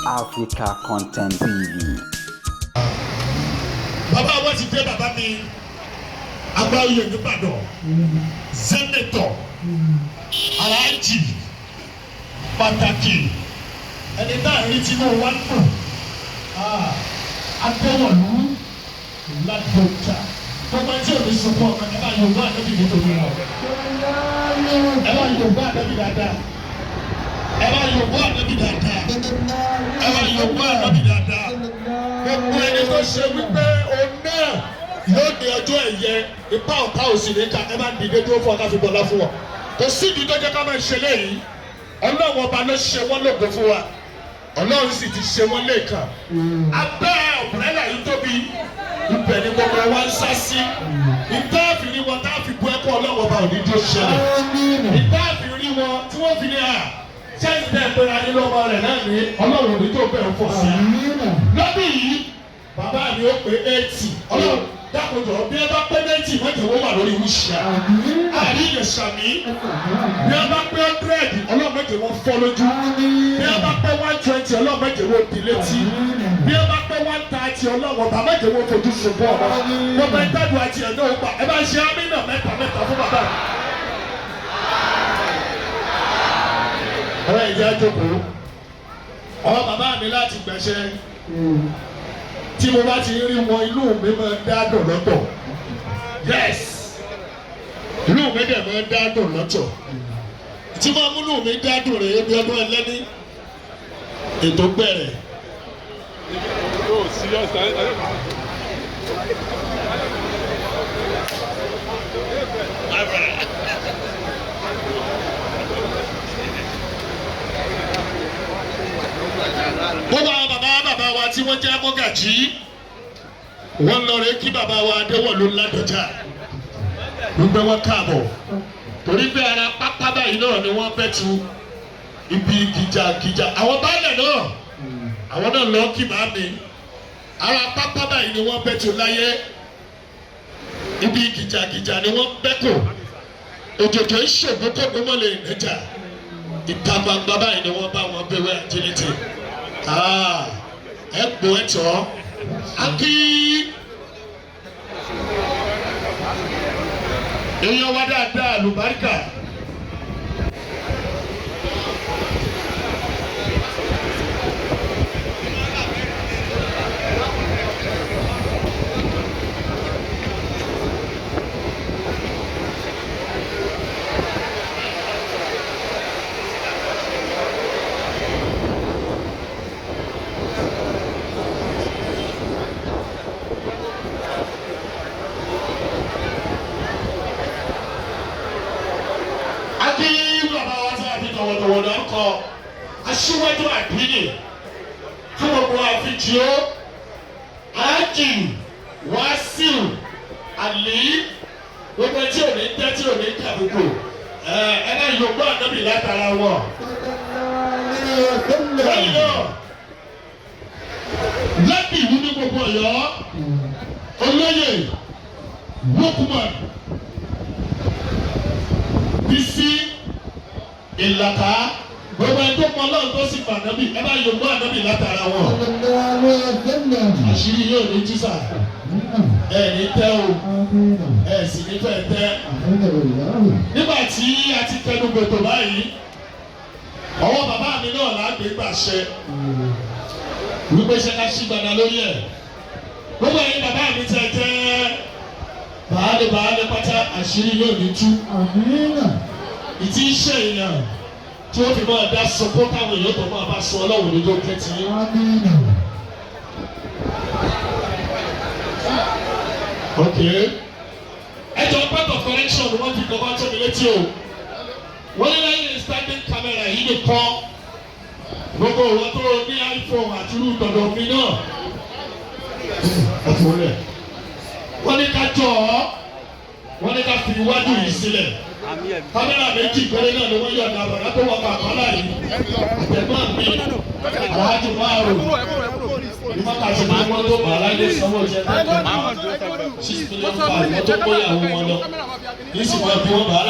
Africa Content TV. Baba wa ti dé baba mi Agbaye Olubadan Senator Alhaji pàtàkì ẹni tá rí tí mo wá nù Adéwọ̀lú Ladoja tó máa ń tí òní sunkún ọkàn ẹ bá Yorùbá àdébì nítorí wọn ẹ bá Yorùbá àdébì dáadáa ẹ bá Yorùbá àdébì dáadáa ẹ bá Yorùbá àdébì dáadáa gbogbo ẹni tó ṣe wípé òun náà yóò ní ọjọ́ ẹ̀yẹ ipa ọ̀tá òsì ní ká ẹ bá dìde dúró fún ọ̀ká fi bọ̀lá fún wọn kò sí ìdí tó jẹ́ ká máa ṣe léyìí Ọlọ́run ọba ló ṣe wọ́n lógo fún wa Ọlọ́run sì ti ṣe wọ́n lẹ́ẹ̀kan abẹ́ ọ̀pẹ̀lá yìí tóbi ibẹ̀ ni gbogbo wa ń sá sí ìtààfin ni wọn táàfi bu ẹ̀kọ́ Ọlọ́run ọba òní tó ṣẹlẹ̀ ìtààfin rí wọn tí wọ́n fi ní à sẹ́yìn bẹ́ẹ̀ pé ayé lọ́mọ rẹ̀ náà ní Ọlọ́run òní tó bẹ̀rù fọ̀ sí lọ́dún yìí bàbá mi ó pé 80 Ọlọ́run dákòjọ́ bí ẹ bá pé 90 mọ́tò wọ́n wà lórí wíṣà àríyàn sàmì bí ẹ bá pé 100 Ọlọ́run mọ́tò wọ́n fọ́ lójú bí ẹ bá pé 120 Ọlọ́run mọ́tò wọ́n di létí bí ẹ bá pé 130 Ọlọ́run bàbá mọ́tò wọ́n fojú ṣubú ọ̀rọ̀ gbogbo ìtàdùn àti ẹ̀dọ́ ògbà ẹ bá ṣe amínà mẹ́ta fún bàbá mi. ọ̀rẹ́ ìjà jókòó ọ bàbá mi láti gbẹ̀ṣẹ́ tí mo bá ti rí wọn inú mi máa dá dùn lọ́tọ̀ yes inú mi dẹ̀ máa dá dùn lọ́tọ̀ tí mo mú inú mi dá dùn rèé bí ọdún ẹlẹ́ni ètò bẹ̀rẹ̀. gbogbo àwọn bàbá wa tí wọ́n jẹ́ mọ́gàjí wọ́n lọ rẹ̀ kí bàbá wa Adéwọ̀lú Ládọjà gbogbo wọn káàbọ̀ torí pé ara pápá báyìí náà ni wọ́n bẹ́ tu ibi gìjàgìjà àwọn baálẹ̀ náà àwọn náà lọ kí màá mi ara pápá báyìí ni wọ́n bẹ́ tu láyé ibi gìjàgìjà ni wọ́n bẹ́ kò òjòjò ìṣògo kó gbọmọlẹ ìnẹjà ìta gbangba báyìí ni wọ́n bá wọn bẹ̀wẹ̀ àjẹlẹtì ẹgbò ẹtọ akí èèyàn wá dáadáa àlùbáríkà tọwọ́tọwọ́ kọ aṣíwájú àdínì fún gbogbo àfijìó Alhaji Wasiu Ali gbogbo tí ò ní tẹ́ tí ò ní kàbùkù ẹ náà Yorùbá ànábì látara wọn. lẹ́yìn náà lábì ìlú ní gbogbo Ọ̀yọ́ olóyè Lukman Bísí ìlàkà gbogbo ẹni tó pọ̀ lọ́run tó sì fà nábì ẹ bá Yorùbá ànábì látara wọn. àṣírí yóò ní jísà ẹ ní tẹ́ o ẹ sì ní fẹ́ tẹ́. nígbà tí a ti tẹnu gbètò báyìí ọwọ́ bàbá mi náà lágbè gbàṣẹ wípé ṣe ká ṣí gbàdá lórí ẹ̀. gbogbo ẹ̀yin bàbá mi tẹ jẹ́ bàálẹ̀ pátá àṣírí yóò ní tú. ìtí iṣẹ́ èèyàn tí ó fi máa dá sọpọ́ káwọn èèyàn tó máa bá sọ Ọlọ́run ní ló kẹ́tì yín. ok ẹjọ part of correction ni wọ́n fi kọ́ bá tó mi létí o wọ́n ní lẹ́yìn standing camera yìí lè kọ́ gbogbo òwò tó ní iPhone àti irú dọ̀dọ̀ mi náà wọ́n ní ká jọ ọ́ wọ́n ní ká fi iwájú yìí sílẹ̀ kámẹ́rà méjì péré náà ni wọ́n yọ̀ ní àbàdà tó wọ́n kà kọ́lá yìí àtẹ̀gbọ́n mi Alhaji márùn ní wákàtí ní wọ́n tó bàálà ilé sanwó jẹ́ $6 million wọ́n tó kóyàwó wọn lọ ní sì máa fi wọ́n bàálà